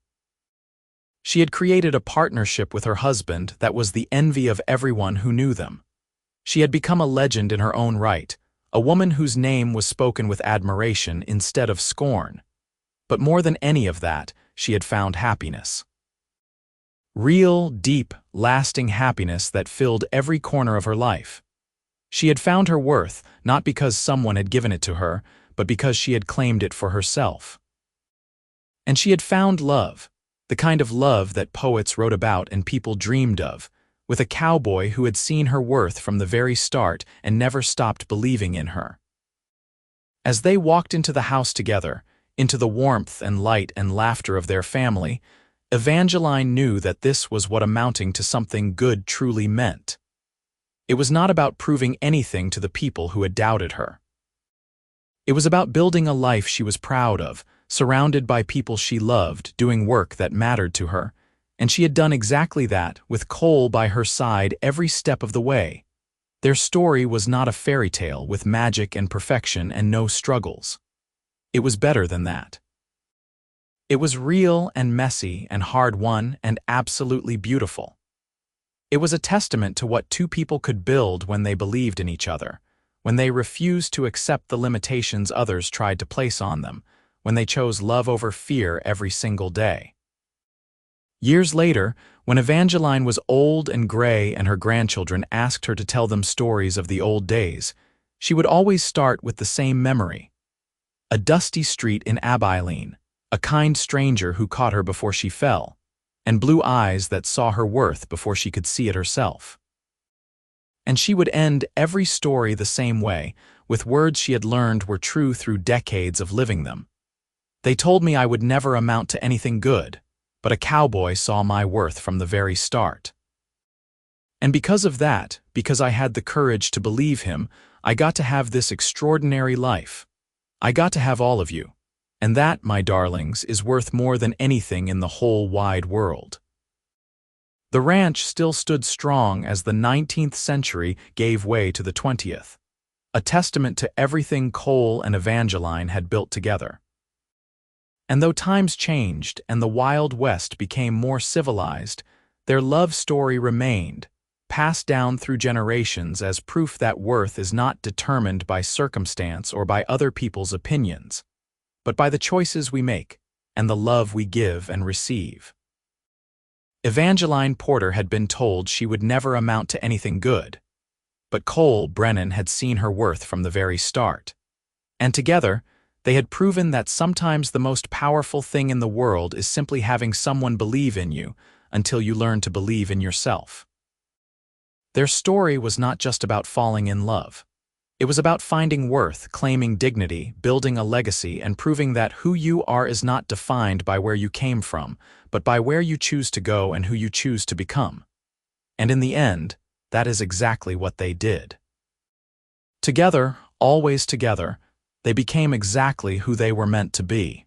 She had created a partnership with her husband that was the envy of everyone who knew them. She had become a legend in her own right, a woman whose name was spoken with admiration instead of scorn. But more than any of that, she had found happiness. Real, deep, lasting happiness that filled every corner of her life. She had found her worth, not because someone had given it to her, but because she had claimed it for herself. And she had found love, the kind of love that poets wrote about and people dreamed of, with a cowboy who had seen her worth from the very start and never stopped believing in her. As they walked into the house together, into the warmth and light and laughter of their family, Evangeline knew that this was what amounting to something good truly meant. It was not about proving anything to the people who had doubted her. It was about building a life she was proud of, surrounded by people she loved, doing work that mattered to her, and she had done exactly that, with Cole by her side every step of the way. Their story was not a fairy tale with magic and perfection and no struggles. It was better than that. It was real and messy and hard-won and absolutely beautiful. It was a testament to what two people could build when they believed in each other, when they refused to accept the limitations others tried to place on them, when they chose love over fear every single day. Years later, when Evangeline was old and gray and her grandchildren asked her to tell them stories of the old days, she would always start with the same memory. A dusty street in Abilene, a kind stranger who caught her before she fell, and blue eyes that saw her worth before she could see it herself. And she would end every story the same way, with words she had learned were true through decades of living them. They told me I would never amount to anything good, but a cowboy saw my worth from the very start. And because of that, because I had the courage to believe him, I got to have this extraordinary life. I got to have all of you. And that, my darlings, is worth more than anything in the whole wide world. The ranch still stood strong as the 19th century gave way to the 20th, a testament to everything Cole and Evangeline had built together. And though times changed and the Wild West became more civilized, their love story remained, passed down through generations as proof that worth is not determined by circumstance or by other people's opinions, but by the choices we make and the love we give and receive. Evangeline Porter had been told she would never amount to anything good, but Brennan had seen her worth from the very start. And together, they had proven that sometimes the most powerful thing in the world is simply having someone believe in you until you learn to believe in yourself. Their story was not just about falling in love. It was about finding worth, claiming dignity, building a legacy, and proving that who you are is not defined by where you came from, but by where you choose to go and who you choose to become. And in the end, that is exactly what they did. Together, always together, they became exactly who they were meant to be.